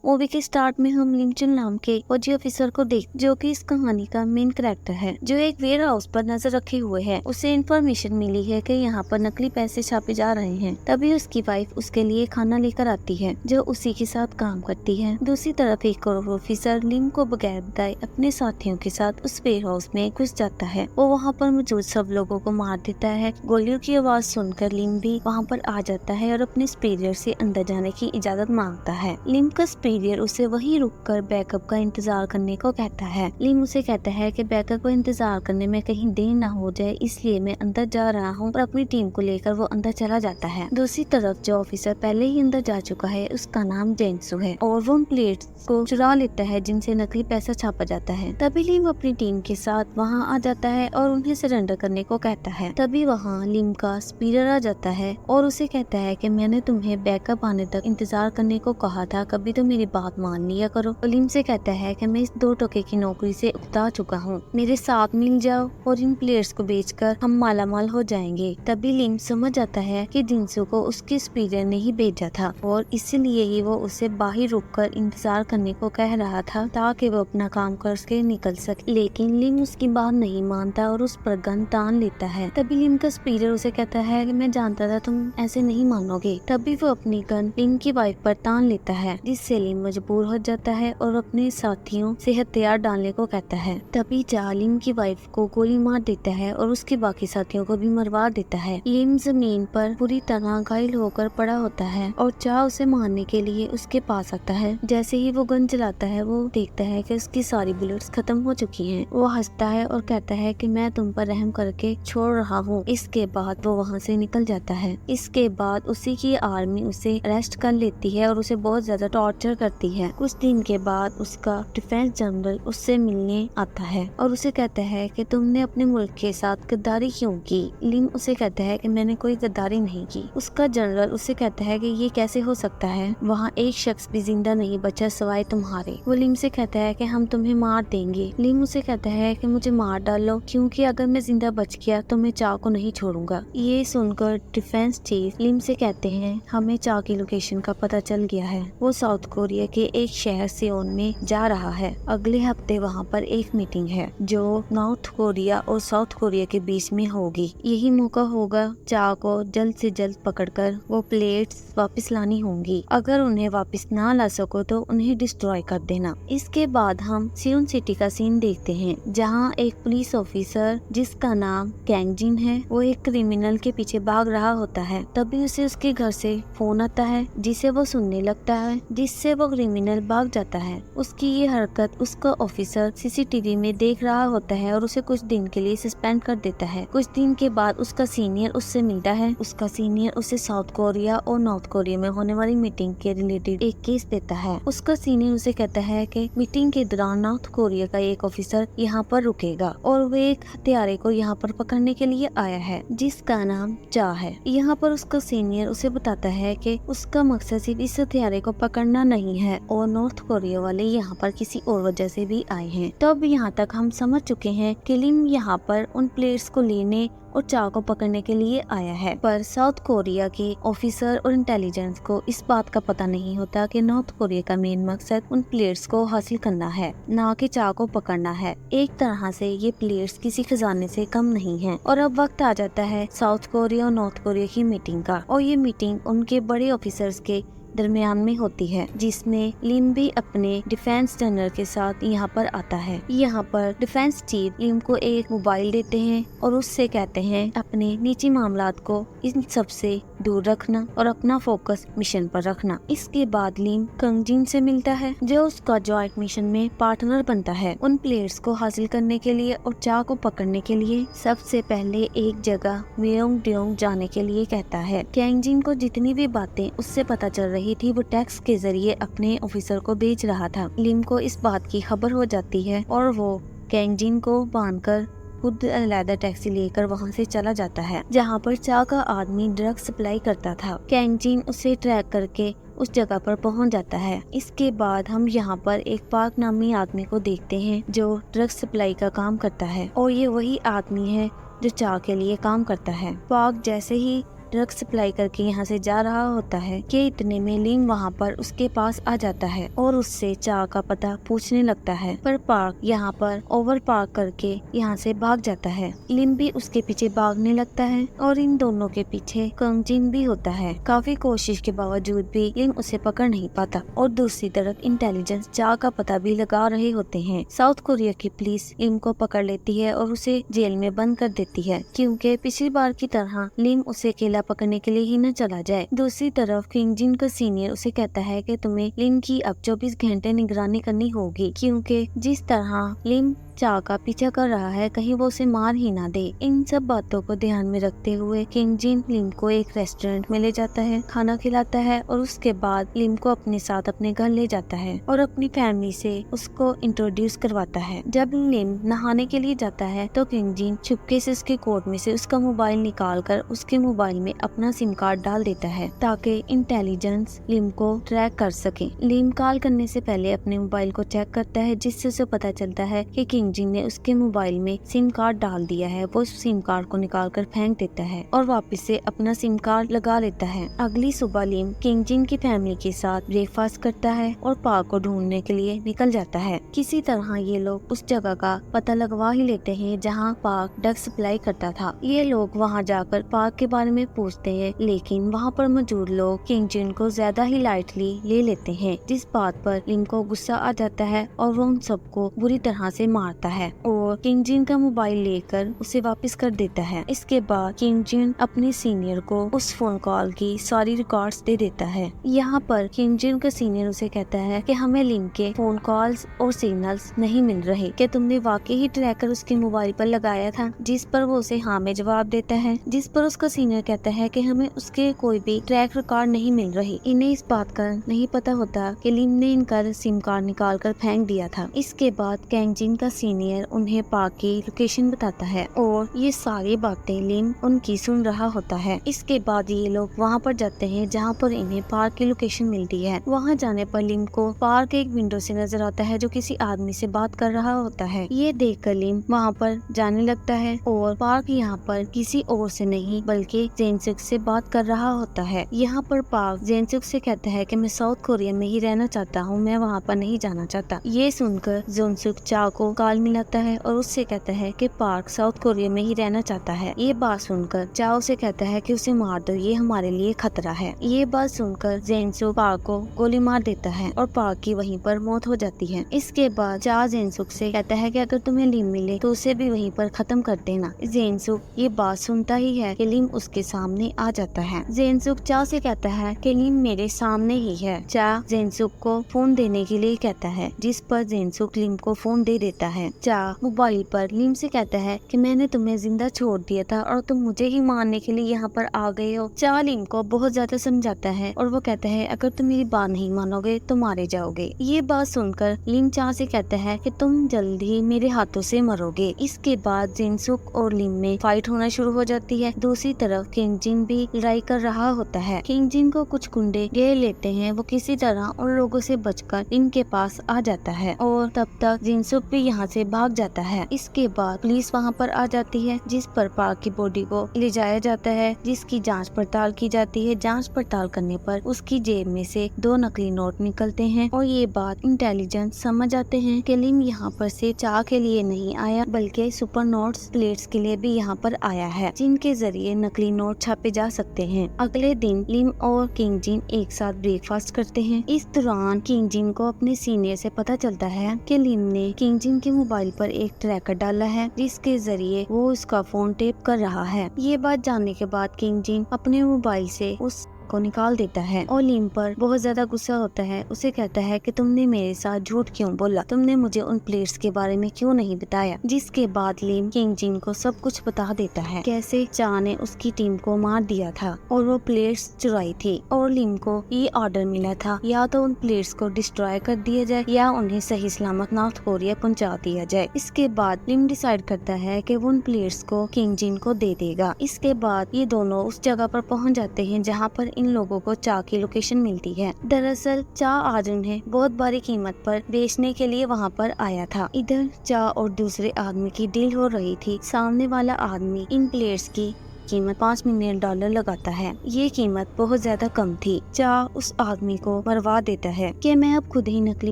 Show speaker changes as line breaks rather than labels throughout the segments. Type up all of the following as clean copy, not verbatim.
Movie के start में हम लिमचुन नाम के फौजी ऑफिसर को देख, जो कि इस कहानी का मेन कैरेक्टर है, जो एक वेयर हाउस पर नजर रखे हुए है। उसे इन्फॉर्मेशन मिली है कि यहाँ पर नकली पैसे छापे जा रहे हैं। तभी उसकी वाइफ उसके लिए खाना लेकर आती है, जो उसी के साथ काम करती है। दूसरी तरफ एक और ऑफिसर लिम को बगैर बताए अपने साथियों के साथ उस वेयर हाउस में घुस जाता है। वो वहाँ पर मौजूद सब लोगों को मार देता है। गोलियों की आवाज सुनकर लिम भी वहाँ पर आ जाता है और अपने सुपीरियर से अंदर जाने की इजाजत मांगता है। लिम का सुपीरियर उसे वहीं रुककर बैकअप का इंतजार करने को कहता है। लिम उसे कहता है कि बैकअप को इंतजार करने में कहीं देर न हो जाए, इसलिए मैं अंदर जा रहा हूँ, और अपनी टीम को लेकर वो अंदर चला जाता है। दूसरी तरफ जो ऑफिसर पहले ही अंदर जा चुका है, उसका नाम जेंसू है, और वो उन प्लेट्स को चुरा लेता है जिनसे नकली पैसा छापा जाता है। तभी लिम अपनी टीम के साथ वहाँ आ जाता है और उन्हें सरेंडर करने को कहता है। तभी वहाँ लिम का सुपीरियर आ जाता है और उसे कहता है कि मैंने तुम्हें बैकअप आने तक इंतजार करने को कहा था, कभी तो मेरी बात मान लिया करो। लिम से कहता है कि मैं इस 2 टके की नौकरी से उकता चुका हूँ, मेरे साथ मिल जाओ और इन प्लेयर्स को बेचकर हम मालामाल हो जाएंगे। तभी लिम समझ जाता है कि जिंसू को उसके सुपीरियर ने ही भेजा था और इसीलिए ही वो उसे बाहर रुककर इंतजार करने को कह रहा था, ताकि वो अपना काम करके निकल सके। लेकिन लिम उसकी बात नहीं मानता और उस पर गन तान लेता है। तभी लिम का सुपीरियर उसे कहता है कि मैं जानता था तुम ऐसे नहीं मानोगे। तभी वो अपनी गन लिम की वाइफ पर तान लेता है, जिससे लिम मजबूर हो जाता है और अपने साथियों से हथियार डालने को कहता है। तभी चा लिम की वाइफ को गोली मार देता है और उसके बाकी साथियों को भी मरवा देता है। लिम जमीन पर पूरी तरह घायल होकर पड़ा होता है और चा उसे मारने के लिए उसके पास आता है। जैसे ही वो गन चलाता है, वो देखता है कि उसकी सारी बुलेट्स खत्म हो चुकी हैं। वो हंसता है और कहता है कि मैं तुम पर रहम करके छोड़ रहा हूँ। इसके बाद वो वहाँ से निकल जाता है। इसके बाद उसी की आर्मी उसे अरेस्ट कर लेती है और उसे बहुत ज्यादा टॉर्चर करती है। कुछ दिन के बाद उसका डिफेंस जनरल उससे मिलने आता है और उसे कहता है कि तुमने अपने मुल्क के साथ गद्दारी क्यों की। लिम उसे कहता है कि मैंने कोई गद्दारी नहीं की। उसका जनरल उसे कहता है कि ये कैसे हो सकता है, वहाँ एक शख्स भी जिंदा नहीं बचा सिवाय तुम्हारे। वो लिम से कहता है कि हम तुम्हें मार देंगे। लिम उसे कहता है कि मुझे मार डालो, क्योंकि अगर मैं जिंदा बच गया तो मैं चा को नहीं छोड़ूंगा। ये सुनकर डिफेंस चीफ लिम से कहते हैं हमें चा की लोकेशन का पता चल गया है। वो साउथ कोरिया के एक शहर सियोन में जा रहा है। अगले हफ्ते वहाँ पर एक मीटिंग है जो नॉर्थ कोरिया और साउथ कोरिया के बीच में होगी। यही मौका होगा चा को जल्द से जल्द पकड़कर वो प्लेट्स वापस लानी होंगी। अगर उन्हें वापस ना ला सको तो उन्हें डिस्ट्रॉय कर देना। इसके बाद हम सियोन सिटी का सीन देखते हैं, जहाँ एक पुलिस ऑफिसर जिसका नाम कैंगजिन है, वो एक क्रिमिनल के पीछे भाग रहा होता है। तभी उसे उसके घर से फोन आता है, जिसे वो सुनने लगता है, जिससे वो क्रिमिनल भाग जाता है। उसकी ये हरकत उसका ऑफिसर सीसीटीवी में देख रहा होता है और उसे कुछ दिन के लिए सस्पेंड कर देता है। कुछ दिन के बाद उसका सीनियर उससे मिलता है। उसका सीनियर उसे साउथ कोरिया और नॉर्थ कोरिया में होने वाली मीटिंग के रिलेटेड एक केस देता है। उसका सीनियर उसे कहता है कि मीटिंग के दौरान नॉर्थ कोरिया का एक ऑफिसर यहाँ पर रुकेगा और वो एक हत्यारे को यहाँ पर पकड़ने के लिए आया है, जिसका नाम चा है। यहाँ पर उसका सीनियर उसे बताता है कि उसका मकसद सिर्फ इस हत्यारे को पकड़ना नहीं है और नॉर्थ कोरिया वाले यहाँ पर किसी और वजह से भी आए हैं। तब यहाँ तक हम समझ चुके हैं कि लिम यहाँ पर उन प्लेयर्स को लेने और चा को पकड़ने के लिए आया है। पर साउथ कोरिया के ऑफिसर और इंटेलिजेंस को इस बात का पता नहीं होता कि नॉर्थ कोरिया का मेन मकसद उन प्लेयर्स को हासिल करना है, ना कि चा को पकड़ना है। एक तरह से ये प्लेयर्स किसी खजाने से कम नहीं है। और अब वक्त आ जाता है साउथ कोरिया और नॉर्थ कोरिया की मीटिंग का, और ये मीटिंग उनके बड़े ऑफिसर्स के दरमियान में होती है, जिसमें लिम भी अपने डिफेंस जनरल के साथ यहाँ पर आता है। यहाँ पर डिफेंस चीफ लिम को एक मोबाइल देते हैं और उससे कहते हैं अपने निजी मामलात को इन सब से दूर रखना और अपना फोकस मिशन पर रखना। इसके बाद लिम कंगजिन से मिलता है, जो उसका जॉइंट मिशन में पार्टनर बनता है। उन प्लेयर्स को हासिल करने के लिए और चा को पकड़ने के लिए सबसे पहले एक जगह म्योंगडोंग जाने के लिए कहता है। कैंगजिन को जितनी भी बातें उससे पता चल रही थी, वो टैक्स के जरिए अपने ऑफिसर को भेज रहा था। लिम को इस बात की खबर हो जाती है और वो कैंगजिन को बांधकर खुद अलग टैक्सी लेकर वहाँ से चला जाता है, जहाँ पर चा का आदमी ड्रग सप्लाई करता था। कैंगजिन उसे ट्रैक करके उस जगह पर पहुंच जाता है। इसके बाद हम यहाँ पर एक पार्क नामी आदमी को देखते हैं, जो ड्रग सप्लाई का काम करता है, और ये वही आदमी है जो चा के लिए काम करता है। पार्क जैसे ही ड्रग सप्लाई करके यहाँ से जा रहा होता है कि इतने में लिम वहाँ पर उसके पास आ जाता है और उससे चा का पता पूछने लगता है, पर पार्क यहाँ पर ओवर पार्क करके यहाँ से भाग जाता है। लिम भी उसके पीछे भागने लगता है और इन दोनों के पीछे कंग जिन भी होता है। काफी कोशिश के बावजूद भी लिम उसे पकड़ नहीं पाता और दूसरी तरफ इंटेलिजेंस चा का पता भी लगा रहे होते हैं। साउथ कोरिया की पुलिस लिम को पकड़ लेती है और उसे जेल में बंद कर देती है, क्योंकि पिछली बार की तरह लिम उसे अकेला पकड़ने के लिए ही न चला जाए। दूसरी तरफ किंग जिन का सीनियर उसे कहता है कि तुम्हें लिम की अब 24 घंटे निगरानी करनी होगी, क्योंकि जिस तरह लिम चा का पीछा कर रहा है कहीं वो उसे मार ही ना दे। इन सब बातों को ध्यान में रखते हुए किंग जिन लिम को एक रेस्टोरेंट में ले जाता है, खाना खिलाता है और उसके बाद लिम को अपने साथ अपने घर ले जाता है और अपनी फैमिली से उसको इंट्रोड्यूस करवाता है। जब लिम नहाने के लिए जाता है तो किंग जिन चुपके से उसके कोट में से उसका मोबाइल निकाल कर उसके मोबाइल में अपना सिम कार्ड डाल देता है ताकि इंटेलिजेंस लिम को ट्रैक कर सके। लिम कॉल करने से पहले अपने मोबाइल को चेक करता है, जिससे उसे पता चलता है कि किंग जिन ने उसके मोबाइल में सिम कार्ड डाल दिया है। वो सिम कार्ड को निकाल कर फेंक देता है और वापस से अपना सिम कार्ड लगा लेता है। अगली सुबह लिम किंग जिन की फैमिली के साथ ब्रेकफास्ट करता है और पार्क को ढूंढने के लिए निकल जाता है। किसी तरह ये लोग उस जगह का पता लगवा ही लेते हैं जहाँ पार्क ड्रग सप्लाई करता था। ये लोग वहाँ जाकर पार्क के बारे में पूछते हैं, लेकिन वहाँ पर मौजूद लोग किंग जिन को ज्यादा ही लाइटली ले लेते हैं, जिस बात पर लिम को गुस्सा आ जाता है और वो उन सबको बुरी तरह से मारता है और किंग जिन का मोबाइल लेकर उसे वापस कर देता है। इसके बाद किंग जिन अपने सीनियर को उस फोन कॉल की सारी रिकॉर्ड्स दे देता है। यहाँ पर किंग जिन का सीनियर उसे कहता है कि हमें लिम के फोन कॉल्स और सिग्नल्स नहीं मिल रहे, कि तुमने वाकई ही ट्रैकर उसके मोबाइल पर लगाया था, जिस पर वो उसे हाँ में जवाब देता है, जिस पर उसका सीनियर कहता है कि हमें उसके कोई भी ट्रैक रिकॉर्ड नहीं मिल रही। इन्हें इस बात का नहीं पता होता कि लिम ने इनका सिम कार्ड निकाल कर फेंक दिया था। इसके बाद किंग जिन का सीनियर उन्हें पार्क की लोकेशन बताता है और ये सारी बातें लिम उनकी सुन रहा होता है। इसके बाद ये लोग वहाँ पर जाते हैं जहाँ पर इन्हें पार्क की लोकेशन मिलती है। वहाँ जाने पर लिम को पार्क एक विंडो से नजर आता है जो किसी आदमी से बात कर रहा होता है। ये देखकर लिम वहाँ पर जाने लगता है और पार्क यहाँ पर किसी और से नहीं बल्कि जेनसुक से बात कर रहा होता है। यहाँ पर पार्क जेनसुक से कहता है कि मैं साउथ कोरिया में ही रहना चाहता हूँ, मैं वहाँ पर नहीं जाना चाहता। ये सुनकर जेनसुक चा को कॉल मिलाता है और उससे कहता है कि पार्क साउथ कोरिया में ही रहना चाहता है। ये बात सुनकर चा उसे कहता है कि उसे मार दो, ये हमारे लिए खतरा है। ये बात सुनकर जेनसुक पार्क को गोली मार देता है और पार्क की वहीं पर मौत हो जाती है। इसके बाद चा जेनसुक से कहता है कि अगर तुम्हें लिम मिले तो उसे भी वहीं पर खत्म कर देना। जेनसुक ये बात सुनता ही है कि लिम उसके सामने आ जाता है। जेनसुक चा से कहता है कि लिम मेरे सामने ही है। चा जेनसुक को फोन देने के लिए कहता है, जिस पर जेनसुक लिम को फोन दे देता है। चा मोबाइल पर लिम से कहता है कि मैंने तुम्हें जिंदा छोड़ दिया था और तुम मुझे ही मारने के लिए यहाँ पर आ गए हो। चा लिम को बहुत ज्यादा समझाता है और वो कहता है अगर तुम मेरी बात नहीं मानोगे तो मारे जाओगे। ये बात सुनकर लिम चा से कहता है कि तुम जल्द ही मेरे हाथों से मरोगे। इसके बाद जेनसुक और लिम में फाइट होना शुरू हो जाती है। दूसरी तरफ किंग जिन भी लड़ाई कर रहा होता है। किंग जिन को कुछ गुंडे घेर लेते हैं। वो किसी तरह उन लोगों से बचकर इनके पास आ जाता है और तब तक जेनसुक भी यहाँ से भाग जाता है। इसके बाद पुलिस वहाँ पर आ जाती है, जिस पर पार्क की बॉडी को ले जाया जाता है, जिसकी जांच पड़ताल की जाती है। जांच पड़ताल करने पर उसकी जेब में से 2 नकली नोट निकलते हैं और ये बात इंटेलिजेंस समझ आते हैं कि लिम यहाँ पर सिर्फ चाह के लिए नहीं आया बल्कि सुपर नोट्स प्लेट्स के लिए भी यहाँ पर आया है, जिनके जरिए नकली नोट छापे जा सकते हैं। अगले दिन लिम और किंग जिन एक साथ ब्रेकफास्ट करते हैं। इस दौरान किंग जिन को अपने सीनियर से पता चलता है कि लिम ने किंग जिन के मोबाइल पर एक ट्रैकर डाला है, जिसके जरिए वो उसका फोन टेप कर रहा है। ये बात जानने के बाद किंग जिन अपने मोबाइल से उस को निकाल देता है और लिम पर बहुत ज्यादा गुस्सा होता है। उसे कहता है कि तुमने मेरे साथ झूठ क्यों बोला, तुमने मुझे उन प्लेट्स के बारे में क्यों नहीं बताया। जिसके बाद लिम किंग जिन को सब कुछ बता देता है, कैसे चा ने उसकी टीम को मार दिया था और वो प्लेट्स चुराई थी और लिम को ये ऑर्डर मिला था या तो उन प्लेट्स को डिस्ट्रॉय कर दिया जाए या उन्हें सही सलामत नॉर्थ कोरिया पहुँचा दिया जाए। इसके बाद लिम डिसाइड करता है कि वो उन प्लेट्स को किंग जिन को दे देगा। इसके बाद ये दोनों उस जगह पर पहुँच जाते हैं जहाँ पर इन लोगों को चा की लोकेशन मिलती है। दरअसल चा आज उन्हें बहुत भारी कीमत पर बेचने के लिए वहाँ पर आया था। इधर चा और दूसरे आदमी की डील हो रही थी। सामने वाला आदमी इन प्लेयर्स की कीमत $5 मिलियन लगाता है। ये कीमत बहुत ज्यादा कम थी। चा उस आदमी को मरवा देता है कि मैं अब खुद ही नकली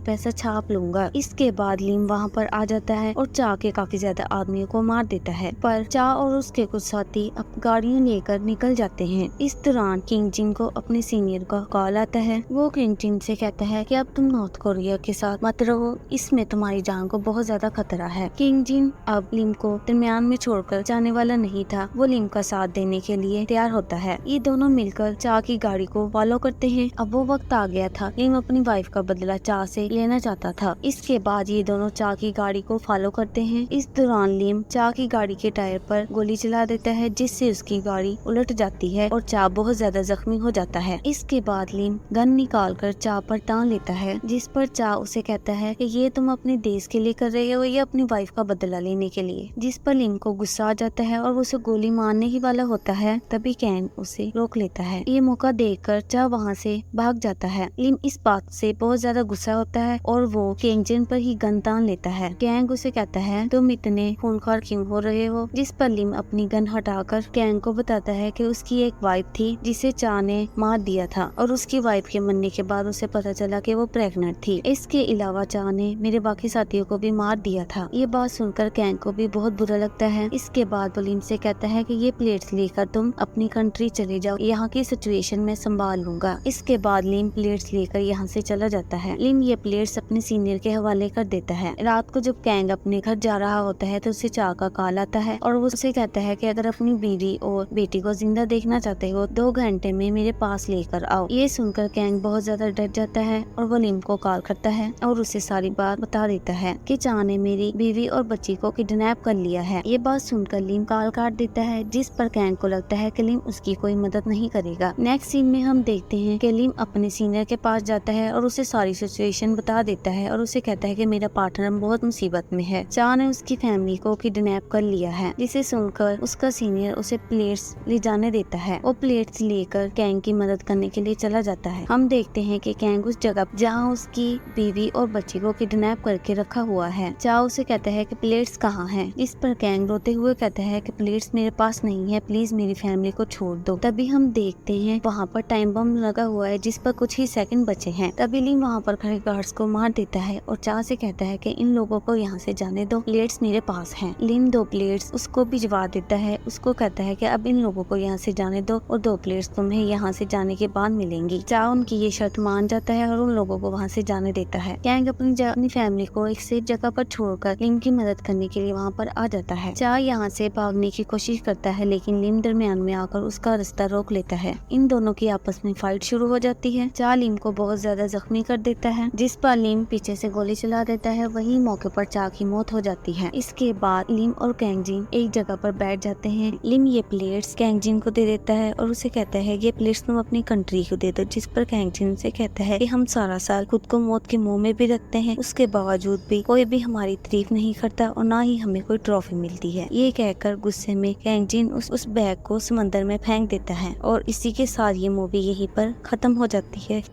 पैसा छाप लूंगा। इसके बाद लिम वहाँ पर आ जाता है और चा के काफी ज्यादा आदमियों को मार देता है, पर चा और उसके कुछ साथी अब गाड़ियाँ लेकर निकल जाते हैं। इस दौरान किंग जिन को अपने सीनियर का कॉल आता है। वो किंग जिन से कहता है कि अब तुम नॉर्थ कोरिया के साथ मत रहो, इसमें तुम्हारी जान को बहुत ज्यादा खतरा है। किंग जिन अब लिम को दरमियान में छोड़कर जाने वाला नहीं था। वो लिम का साथ देने के लिए तैयार होता है। ये दोनों मिलकर चा की गाड़ी को फॉलो करते हैं। अब वो वक्त आ गया था। लिम अपनी वाइफ का बदला चा से लेना चाहता था। इसके बाद ये दोनों चा की गाड़ी को फॉलो करते हैं। इस दौरान लिम चा की गाड़ी के टायर पर गोली चला देता है, जिससे उसकी गाड़ी उलट जाती है और चा बहुत ज्यादा जख्मी हो जाता है। इसके बाद लिम गन निकाल कर चा पर टांग लेता है, जिस पर चा उसे कहता है कि ये तुम अपने देश के लिए कर रहे हो या अपनी वाइफ का बदला लेने के लिए। जिस पर लिम को गुस्सा आ जाता है और उसे गोली मारने ही वाला होता है। तभी कैंग उसे रोक लेता है। ये मौका देखकर चा वहाँ से भाग जाता है। लिम इस बात से बहुत ज्यादा गुस्सा होता है और वो किंग जिन पर ही गन तान लेता है। कैंग उसे कहता है तुम इतने खूंखार क्यों हो रहे हो, जिस पर लिम अपनी गन हटाकर कैंग को बताता है कि उसकी एक वाइफ थी जिसे चा ने मार दिया था और उसकी वाइफ के मरने के बाद उसे पता चला कि वो प्रेग्नेंट थी। इसके अलावा चा ने मेरे बाकी साथियों को भी मार दिया था। ये बात सुनकर कैंग को भी बहुत बुरा लगता है। इसके बाद वो लिम से कहता है कि ये प्लेट्स लेकर तुम अपनी कंट्री चले जाओ, यहाँ की सिचुएशन में संभाल लूंगा। इसके बाद लिम प्लेट्स लेकर यहाँ से चला जाता है। लिम ये प्लेट्स अपने सीनियर के हवाले कर देता है। रात को जब कैंग अपने घर जा रहा होता है तो उसे चा का कॉल आता है और वो उसे कहता है कि अगर अपनी बीवी और बेटी को जिंदा देखना चाहते हो 2 घंटे में मेरे पास लेकर आओ। ये सुनकर कैंग बहुत ज्यादा डर जाता है और वो लिम को कॉल करता है और उसे सारी बात बता देता है कि चा ने मेरी बीवी और बच्ची को किडनैप कर लिया है। ये बात सुनकर लिम कॉल काट देता है, जिस पर कैंग को लगता है कि लिम उसकी कोई मदद नहीं करेगा। नेक्स्ट सीन में हम देखते हैं कि लिम अपने सीनियर के पास जाता है और उसे सारी सिचुएशन बता देता है और उसे कहता है कि मेरा पार्टनर बहुत मुसीबत में है। चा ने उसकी फैमिली को किडनैप कर लिया है। जिसे सुनकर उसका सीनियर उसे प्लेट्स ले जाने देता है। वो प्लेट्स लेकर कैंग की मदद करने के लिए चला जाता है। हम देखते हैं कि कैंग उस जगह जहाँ उसकी बीवी और बच्ची को किडनैप करके रखा हुआ है। चा उसे कहता है कि प्लेट्स कहाँ हैं। इस पर कैंग रोते हुए कहता है कि प्लेट्स मेरे पास नहीं है, प्लीज मेरी फैमिली को छोड़ दो। तभी हम देखते हैं वहाँ पर टाइम बम लगा हुआ है जिस पर कुछ ही सेकंड बचे हैं। तभी लिम वहाँ पर खड़े गार्ड्स को मार देता है और चा से कहता है कि इन लोगों को यहाँ से जाने दो, प्लेट्स मेरे पास हैं। लिम 2 प्लेट्स उसको भिजवा देता है। उसको कहता है कि अब इन लोगों को यहाँ से जाने दो और 2 प्लेट्स तुम्हें यहाँ से जाने के बाद मिलेंगी। चा उनकी ये शर्त मान जाता है और उन लोगों को वहाँ से जाने देता है। कैंग अपनी फैमिली को एक सेफ जगह पर छोड़कर लिम की मदद करने के लिए वहाँ पर आ जाता है। चा यहाँ से भागने की कोशिश करता है, लेकिन लिम दरमियान में आकर उसका रास्ता रोक लेता है। इन दोनों की आपस में फाइट शुरू हो जाती है। चा लिम को बहुत ज्यादा जख्मी कर देता है, जिस पर लिम पीछे से गोली चला देता है। वही मौके पर चा की मौत हो जाती है। इसके बाद लिम और कैंग जिन एक जगह पर बैठ जाते हैं। लिम ये प्लेट्स कैंग जिन को दे देता है और उसे कहता है ये प्लेट्स तुम अपनी कंट्री को दे दो, जिस पर कैंग जिन से कहता है कि हम सारा साल खुद को मौत के मुंह में भी रखते हैं, उसके बावजूद भी कोई भी हमारी तारीफ नहीं करता और ना ही हमें कोई ट्रॉफी मिलती है। ये कहकर गुस्से में कैंग जिन उस बैग को समंदर में फेंक देता है और इसी के साथ ये मूवी यहीं पर खत्म हो जाती है।